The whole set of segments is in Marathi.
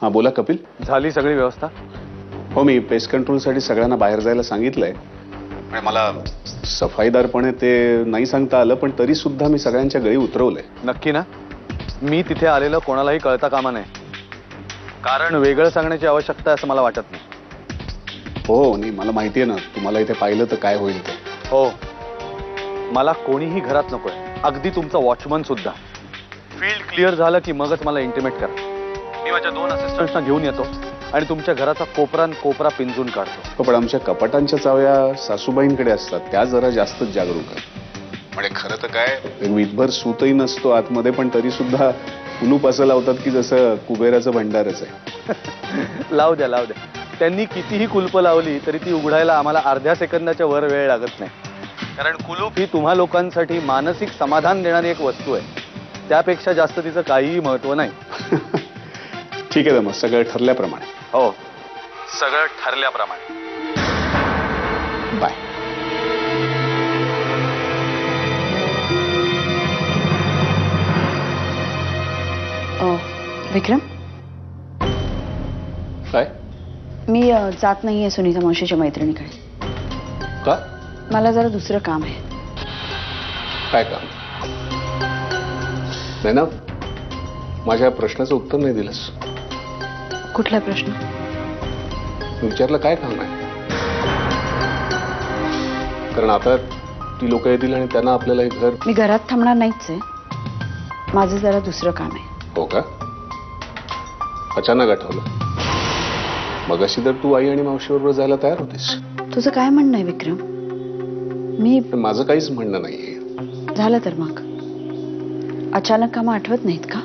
हां बोला कपिल. झाली सगळी व्यवस्था? हो, मी पेस्ट कंट्रोलसाठी सगळ्यांना बाहेर जायला सांगितलंय. आणि मला सफाईदारपणे ते नाही सांगता आलं, पण तरी सुद्धा मी सगळ्यांच्या गळी उतरवलंय. नक्की ना? मी तिथे आलेलं कोणालाही कळता कामा नये, कारण वेगळं सांगण्याची आवश्यकता आहे असं मला वाटत नाही. हो, नाही मला माहिती आहे ना, तुम्हाला इथे पाहिलं तर काय होईल ते. हो, मला कोणीही घरात नकोय, अगदी तुमचा वॉचमन सुद्धा. फील्ड क्लिअर झालं की मगच मला इंटिमेट करा. मी माझ्या 2 असिस्टंट्सना घेऊन येतो आणि तुमच्या घराचा कोपरा पिंजून काढतो. पण आमच्या कपाटांच्या चाव्या सासूबाईंकडे असतात, त्या जरा जास्तच जागरूक आहेत. म्हणजे खरं तर काय, एक वीटभर सूतही नसतो आतमध्ये, पण तरी सुद्धा कुलूप असं लावतात की जसं कुबेराचं भंडारच आहे. लावू द्या. त्यांनी कितीही कुलप लावली तरी ती उघडायला आम्हाला अर्ध्या सेकंदाच्या वर वेळ लागत नाही. कारण कुलूप ही तुम्हा लोकांसाठी मानसिक समाधान देणारी एक वस्तू आहे. त्यापेक्षा जास्त तिचं काहीही महत्व नाही. ठीक आहे, मग सगळं ठरल्याप्रमाणे. हो, सगळं ठरल्याप्रमाणे. बाय. विक्रम, काय? मी जात नाहीये सुनीता मावशीच्या मैत्रिणीकडे. का? मला जरा दुसरं काम आहे. काय काम? नाही ना, माझ्या प्रश्नाचं उत्तर नाही दिलंस. कुठला प्रश्न? विचारलं काय काम आहे? कारण आता ती लोक येतील आणि त्यांना आपल्याला एक घर. मी घरात थांबणार नाहीच आहे. माझं जरा दुसरं काम आहे. हो का? अचानक आठवलं. मगाशी तर तू आई आणि मावशीबरोबर जायला तयार होतीस. तुझं काय म्हणणं आहे विक्रम? मी पण माझं काहीच म्हणणं नाहीये. झालं तर मग अचानक कामं आठवत नाहीत का?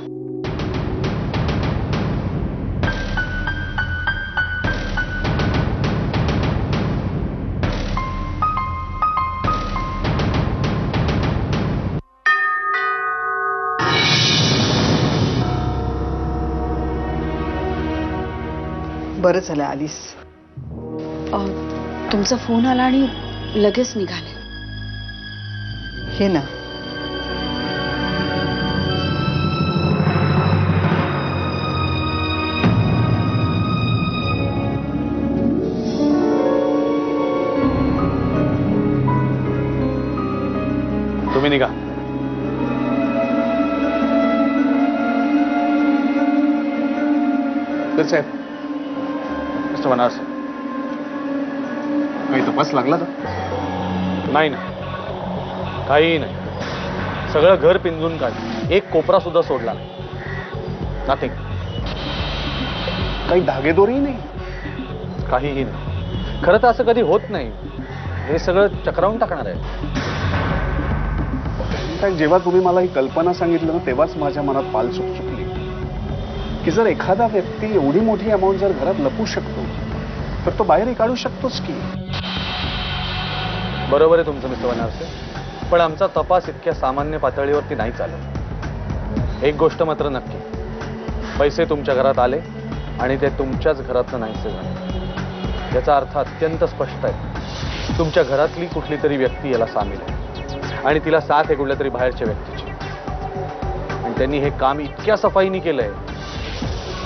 बरं झालं आलीस. तुमचा फोन आला आणि लगेच निघाले. हे ना, तुम्ही निघा. साहेब, मिस्टर बनारस. काही तपास लागला का? नाही ना, काहीही नाही. सगळं घर पिंजून काढ, एक कोपरा सुद्धा सोडला नाही. नथिंग. काही धागेदोरही नाही. काहीही नाही. खरं तर असं कधी होत नाही. हे सगळं चक्रावून टाकणार आहे. जेव्हा तुम्ही मला ही कल्पना सांगितलं ना, तेव्हाच माझ्या मनात पाल चुकली की जर एखादा व्यक्ती एवढी मोठी अमाऊंट जर घरात लपू शकतो तर तो बाहेरही काढू शकतोच की. बरोबर आहे तुमचं मिस्टर बनारसे, पण आमचा तपास इतक्या सामान्य पातळीवरती नाही चालत. एक गोष्ट मात्र नक्की, पैसे तुमच्या घरात आले आणि ते तुमच्याच घरातनं नाहीसे झाले. याचा अर्थ अत्यंत स्पष्ट आहे. तुमच्या घरातली कुठली तरी व्यक्ती याला सामील आहे आणि तिला साथ आहे कुठल्या तरी बाहेरच्या व्यक्तीची. आणि त्यांनी हे काम इतक्या सफाईने केलंय,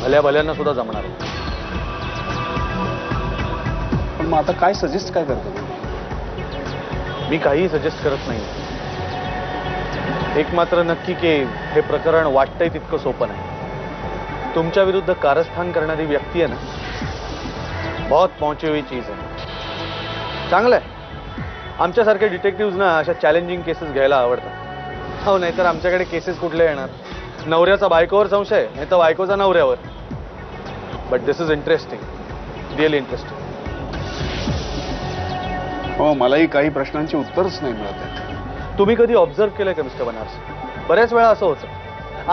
भल्या भल्यांना सुद्धा जमणार आहे. पण मग आता काय सजेस्ट काय करतो? मी काहीही सजेस्ट करत नाही. एक मात्र नक्की की हे प्रकरण वाटतंय तितकं सोपं नाही. तुमच्या विरुद्ध कारस्थान करणारी व्यक्ती आहे ना, बहुत पहुंची हुई चीज आहे. चांगलं आहे. आमच्यासारखे डिटेक्टिव्हजना अशा चॅलेंजिंग केसेस घ्यायला आवडतात. हो, नाहीतर आमच्याकडे केसेस कुठले येणार? नवऱ्याचा बायकोवर संशय, नाही तर बायकोचा नवऱ्यावर. But this is interesting, really interesting. हो, मलाही काही प्रश्नांची उत्तरच नाही मिळत आहेत. तुम्ही कधी ऑब्झर्व केलंय का मिस्टर बनारस? बऱ्याच वेळा असं होतं,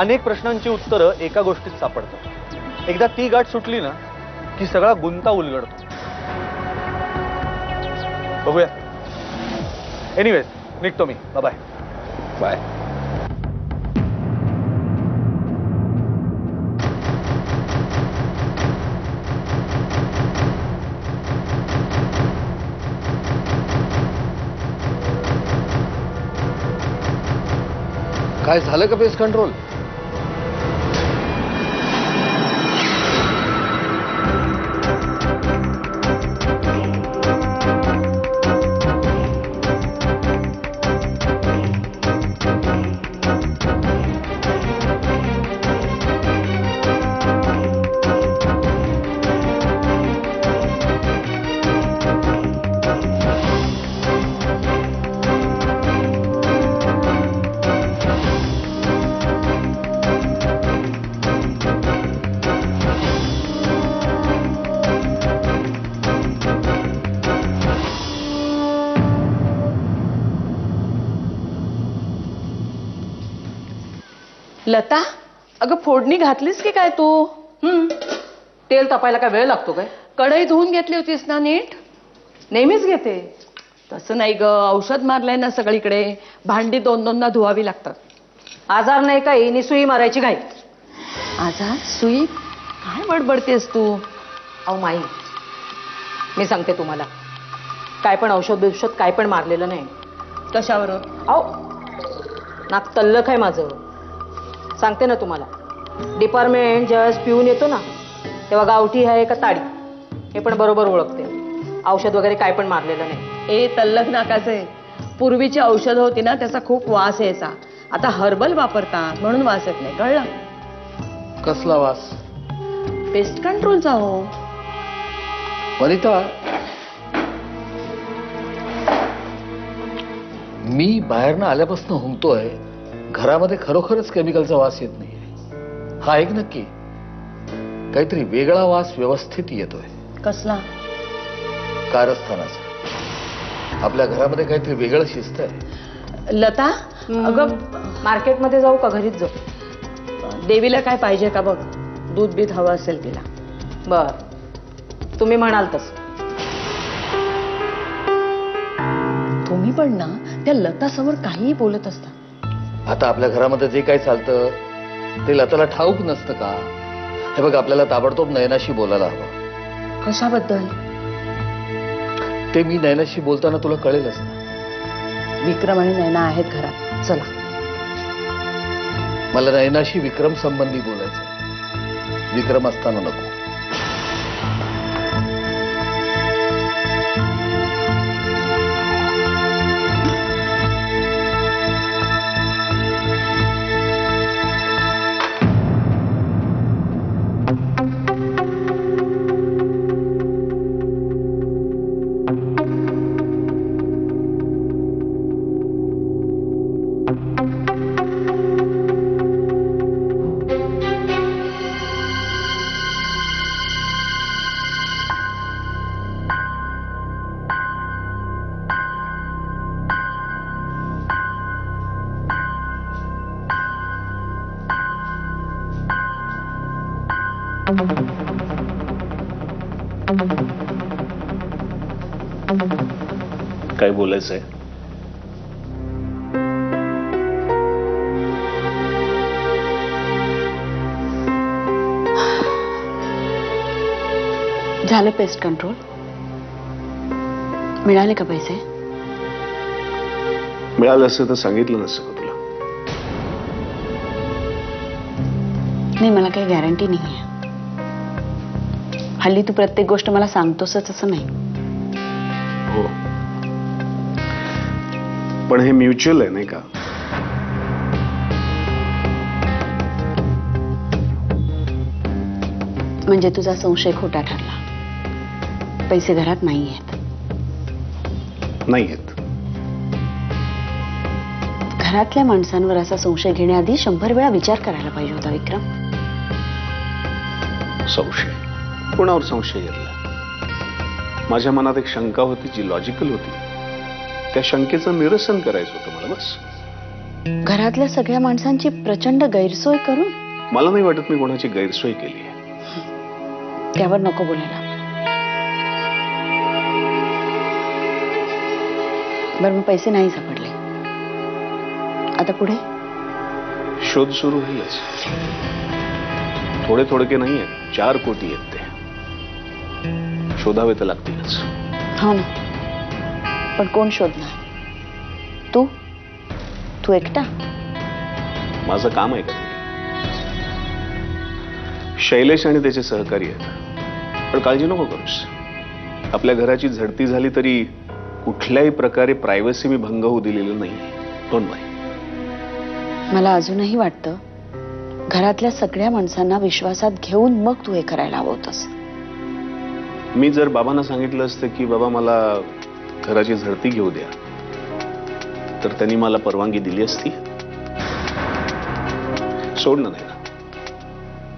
अनेक प्रश्नांची उत्तरं एका गोष्टीत सापडतात. एकदा ती गाठ सुटली ना की सगळा गुंता उलगडतो. बघूया. एनिवेज, निघतो मी. Bye bye. काय झालं का पेस्ट कंट्रोल? लता, अगं फोडणी घातलीस की काय तू? तेल तापायला काय वेळ लागतो काय? कढई धुवून घेतली होतीस ना नीट? नेहमीच घेते. तसं नाही ग, औषध मारलंय ना सगळीकडे, भांडी दोन दोनदा धुवावी लागतात. आजार नाही काही, निसुई मारायची घाई. आजार? सुई? काय बडबडतेस तू? अहो माई, मी सांगते तुम्हाला, काय पण औषध बिषध काय पण मारलेलं नाही. कशावरून? अहो, नाक तल्लख आहे माझं. सांगते ना तुम्हाला, डिपार्टमेंट ज्यावेळेस पिऊन येतो ना, तेव्हा गावठी आहे का ताडी हे पण बरोबर ओळखते. औषध वगैरे काय पण मारलेलं नाही. ए तल्लख नाकाचे, पूर्वीची औषध होती ना त्याचा खूप वास यायचा. आता हर्बल वापरतात म्हणून वास येत नाही, कळलं? कसला वास? पेस्ट कंट्रोलचा हो. वनिता, मी बाहेरनं आल्यापासून हुंकतोय, घरामध्ये खरोखरच केमिकलचा वास येत नाहीये. हा एक नक्की, काहीतरी वेगळा वास व्यवस्थित येतोय. कसला? कारस्थानाचा. आपल्या घरामध्ये काहीतरी वेगळं शिस्त आहे. लता, अगं मार्केटमध्ये जाऊ का घरीच जाऊ? देवीला काय पाहिजे का बघ, दूध बीत हवं असेल तिला. बर, तुम्ही म्हणाल तसं. तुम्ही पण ना त्या लता समोर काहीही बोलत असता. आता आपल्या घरामध्ये जे काही चालतं ते लताला ठाऊक नसतं का? हे बघ, आपल्याला ताबडतोब नयनाशी बोलायला हवं. कशाबद्दल? ते मी नयनाशी बोलताना तुला कळेलच ना. विक्रम आणि नैना आहेत घरात, चला. मला नयनाशी विक्रम संबंधी बोलायचं. विक्रम असताना नको. काय बोलायचंय? झालं पेस्ट कंट्रोल? मिळाले का पैसे? मिळालं असं तर सांगितलं नसतं का तुला? नाही, मला काही गॅरंटी नाही आहे. हल्ली तू प्रत्येक गोष्ट मला सांगतोसच असं नाही. हो, पण हे म्युच्युअल आहे नाही का? म्हणजे तुझा संशय खोटा ठरला. पैसे घरात नाही आहेत. नाही आहेत. घरातल्या माणसांवर असा संशय घेण्याआधी 100 वेळा विचार करायला पाहिजे होता विक्रम. संशय? कोणावर संशय घेतला? माझ्या मनात एक शंका होती जी लॉजिकल होती. त्या शंकेचं निरसन करायचं होतं मला, बस. घरातल्या सगळ्या माणसांची प्रचंड गैरसोय करून? मला नाही वाटत मी कोणाची गैरसोय केली आहे. त्यावर नको बोलायला. बरं, मग पैसे नाही सापडले, आता पुढे? शोध सुरू होईलच. थोडे थोडके नाही आहेत, 4 कोटी आहेत ते. शोधावे तर लागतीलच. हो ना, पण कोण शोधणार? तू तू एकटा? माझं काम आहे का ते? शैलेश आणि त्याचे सहकारी आहेत. पण काळजी नको करूस. आपल्या घराची झडती झाली तरी कुठल्याही प्रकारे प्रायव्हसी मी भंग होऊ दिलेलं नाही. डोंट वरी. मला अजूनही वाटतं घरातल्या सगळ्या माणसांना विश्वासात घेऊन मग तू हे करायला हवं होतंस. मी जर बाबांना सांगितलं असतं की बाबा मला घराची झडती घेऊ द्या, तर त्यांनी मला परवानगी दिली असती? सोडणं नाही ना.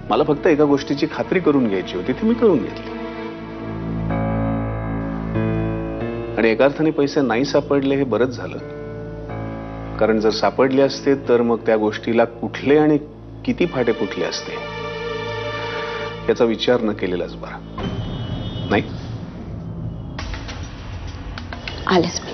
मला फक्त एका गोष्टीची खात्री करून घ्यायची होती, ती मी करून घेतली. आणि एका अर्थाने पैसे नाही सापडले हे बरंच झालं. कारण जर सापडले असते तर मग त्या गोष्टीला कुठले आणि किती फाटे फुटले असते याचा विचार न केलेलाच बरा. नाही आलेच मी.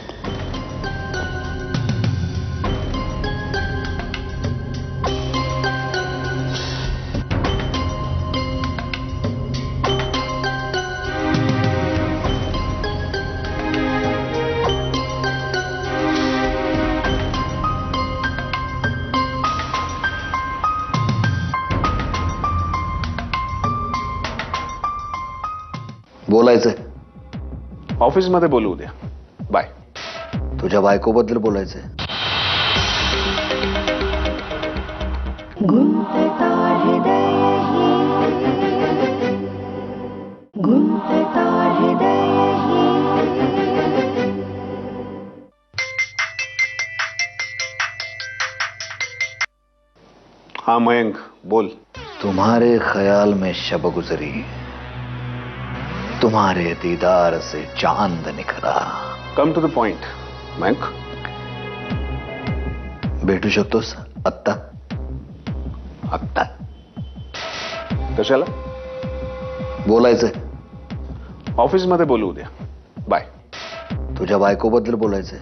बोलायचंय. ऑफिसमध्ये बोलू उद्या. बाय. तुझ्या बायकोबद्दल बोलायचंय. हाँ मयंक बोल. तुम्हारे ख्याल में शब गुजरी, तुम्हारे दीदार से चांद निखरा. Come to the point Mayank. भेटू शकतोस आत्ता? आत्ता कशाला? बोलायचंय. ऑफिसमध्ये बोलू उद्या. बाय. तुझ्या बायकोबद्दल बोलायचंय.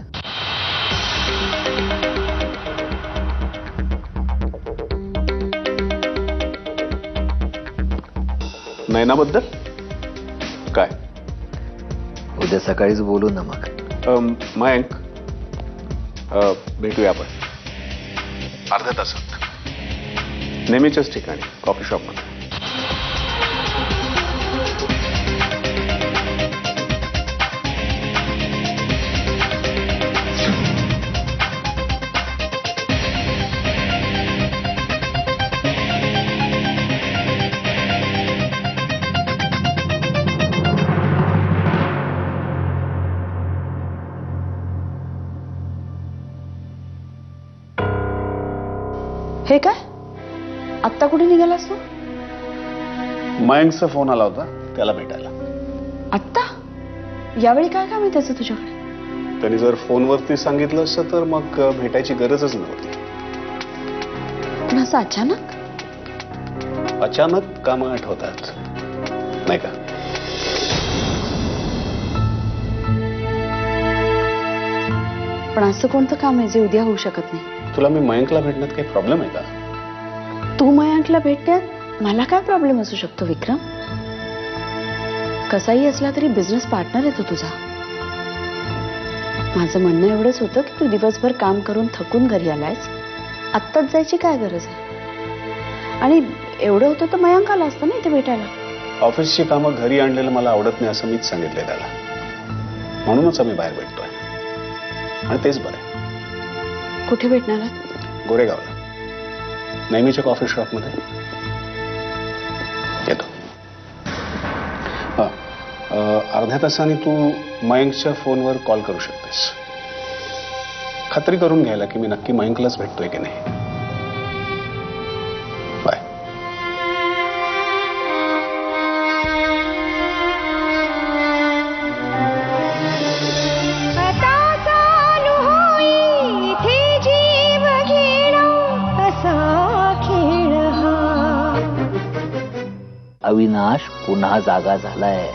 नयनाबद्दल काय? उद्या सकाळीच बोलू ना मग. मयंक भेटूया आपण अर्ध्या तासात नेहमीच्याच ठिकाणी कॉफी शॉपमध्ये. हे काय? आत्ता कुठे निघालास तू? मयंकचा फोन आला होता त्याला भेटायला. आत्ता? यावेळी काय काम आहे त्याचं तुझ्याकडे? त्यांनी जर फोनवरती सांगितलं असतं तर मग भेटायची गरजच नव्हती. पण असं अचानक? अचानक कामं आठवतात नाही का? पण असं कोणतं काम आहे जे उद्या होऊ शकत नाही? तुला मी मयंकला भेटण्यात काही प्रॉब्लेम आहे का? तू मयांकला भेटण्यात मला काय प्रॉब्लेम असू शकतो विक्रम? कसाही असला तरी बिझनेस पार्टनर आहे तो तुझा. माझं म्हणणं एवढंच होतं की तू दिवसभर काम करून थकून घरी आलायस, आत्ताच जायची काय गरज आहे? आणि एवढं होतं तर मयांक आला असतं ना इथे भेटायला. ऑफिसची कामं घरी आणलेलं मला आवडत नाही असं मीच सांगितलंय त्याला. म्हणूनच आम्ही बाहेर भेटतोय आणि तेच बरं आहे. कुठे भेटणार आहात? गोरेगावला नेहमीच्या कॉफी शॉपमध्ये. येतो. अर्ध्या तासाने तू मयंकच्या फोनवर कॉल करू शकतेस खात्री करून घ्यायला की मी नक्की मयंकलाच भेटतोय की नाही. बाय. अविनाश पुन्हा जागा झालाय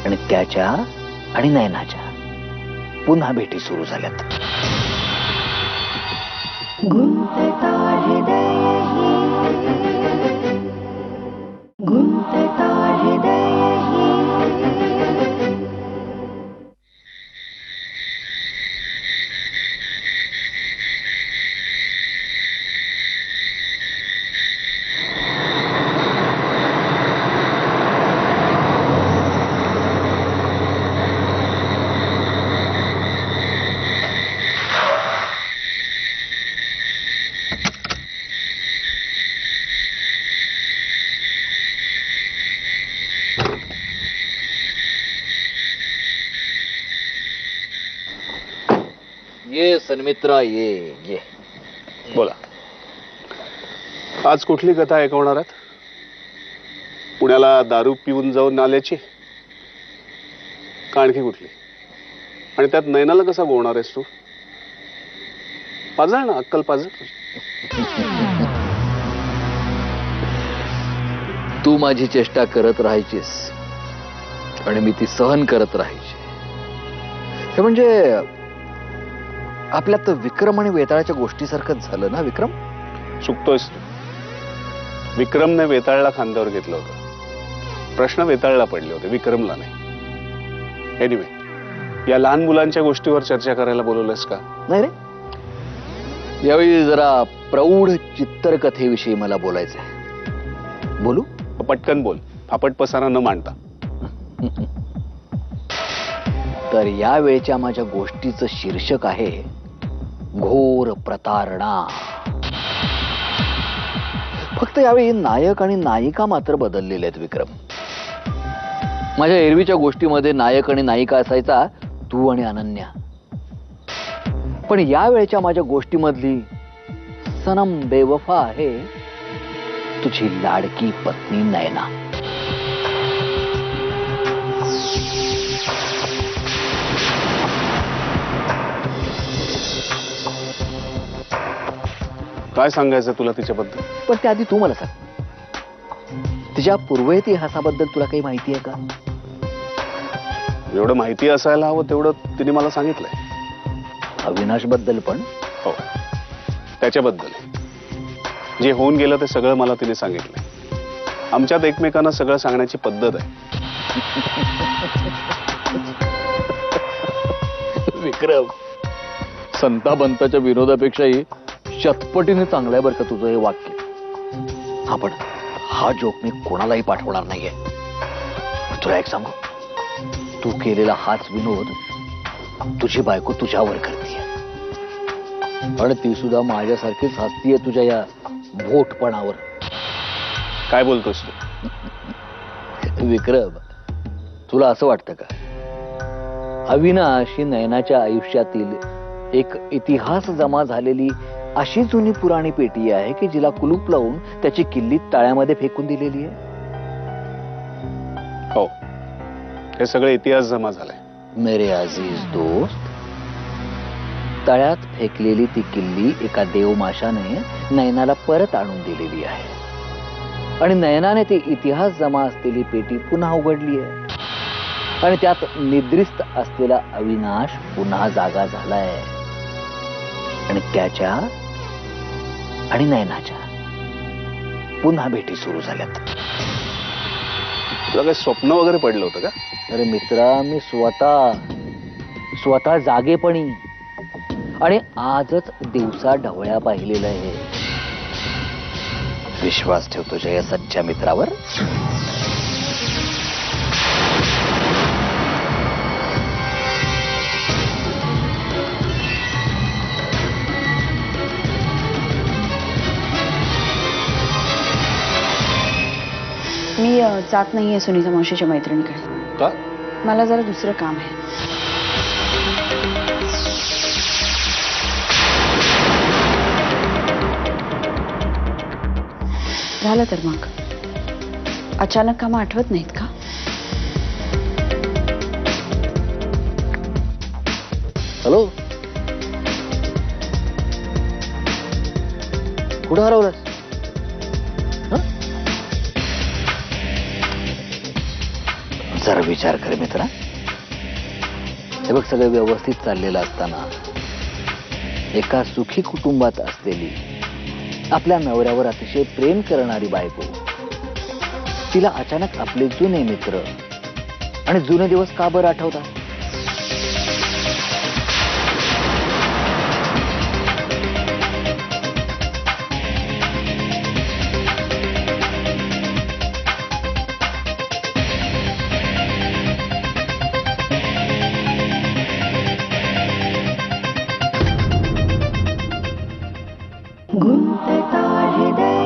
आणि त्याच्या आणि नयनाच्या पुन्हा भेटी सुरू झाल्यात. ये सन्मित्रा ये. बोला. आज कुठली कथा ऐकवणार आहात? पुण्याला दारू पिऊन जाऊन आल्याची का आणखी कुठली? आणि त्यात नयनाला कसा गोवणार आहेस तू? पाजळ ना, अक्कल पाजळ. तू माझी चेष्टा करत राहायचीस आणि मी ती सहन करत राहायची. हे म्हणजे आपल्यात विक्रम आणि वेताळाच्या गोष्टीसारखंच झालं ना विक्रम. चुकतोयस तू. विक्रमने वेताळला खांद्यावर घेतलं होतं. प्रश्न वेताळला पडले होते, विक्रमला नाही. एनिवे, या लहान मुलांच्या गोष्टीवर चर्चा करायला बोलवलंस का? नाही रे, यावेळी जरा प्रौढ चित्रकथेविषयी मला बोलायचंय. बोलू? पटकन बोल, फापट पसारा न मांडता. तर या वेळच्या माझ्या गोष्टीचं शीर्षक आहे घोर प्रतारणा. फक्त यावेळी नायक आणि नायिका मात्र बदललेले आहेत विक्रम. माझ्या एरवीच्या गोष्टीमध्ये नायक आणि नायिका असायचा तू आणि अनन्या. पण या वेळच्या माझ्या गोष्टीमधली सनम बेवफा आहे तुझी लाडकी पत्नी नयना. काय सांगायचं तुला तिच्याबद्दल? पण त्याआधी तू मला सांग, तिच्या पूर्वेतिहासाबद्दल तुला काही माहिती आहे का? एवढं माहिती असायला हवं तेवढं तिने मला सांगितलंय. अविनाश बद्दल पण? हो, त्याच्याबद्दल जे होऊन गेलं ते सगळं मला तिने सांगितलंय. आमच्यात एकमेकांना सगळं सांगण्याची पद्धत आहे. विक्रम, संताबंताच्या विनोदापेक्षाही शतपटीने चांगलं आहे बरं का तुझं हे वाक्य. हा, पण हा जोक मी कोणालाही पाठवणार नाहीये. तुला एक सांगू, तू केलेला हाच विनोद तुझी बायको तुझ्यावर करतीये आणि ती सुद्धा माझ्यासारखीच हसतीये तुझ्या या भोटपणावर. काय बोलतोस तू? विक्रम, तुला असं वाटतं का अविनाश ही नयनाच्या आयुष्यातील एक इतिहास जमा झालेली अशी जुनी पुराणी पेटी आहे की जिला कुलूप लावून त्याची किल्ली तळ्यामध्ये फेकून दिलेली आहे? हो, हे सगळे इतिहास जमा झालाय. मेरे अजीज दोस्त, तळ्यात फेकलेली ती किल्ली एका देवमाशाने नयनाला परत आणून दिलेली आहे आणि नयनाने ती इतिहास जमा असलेली पेटी पुन्हा उघडली आहे आणि त्यात निद्रिस्त असलेला अविनाश पुन्हा जागा झालाय आणि त्याच्या आणि नयनाच्या पुन्हा भेटी सुरू झाल्यात. तुला काही स्वप्न वगैरे पडलं होतं का? अरे मित्रा, मी स्वतः जागेपणी आणि आजच दिवसा ढवळ्या पाहिलेलं आहे. विश्वास ठेव तुझ्या या सच्च्या मित्रावर. मी जात नाहीये सुनीता मावशीच्या मैत्रिणीकडे. का? मला जरा दुसरं काम आहे. झालं तर मग. अचानक कामं आठवत नाहीत का? हॅलो, कुठं हरवलंस? जरा विचार कर मित्रा. हे बघ, सगळं व्यवस्थित चाललेलं असताना एका सुखी कुटुंबात असलेली आपल्या नवऱ्यावर अतिशय प्रेम करणारी बायको, तिला अचानक आपले जुने मित्र आणि जुने दिवस का बरं आठवतात? गुंतता हृदय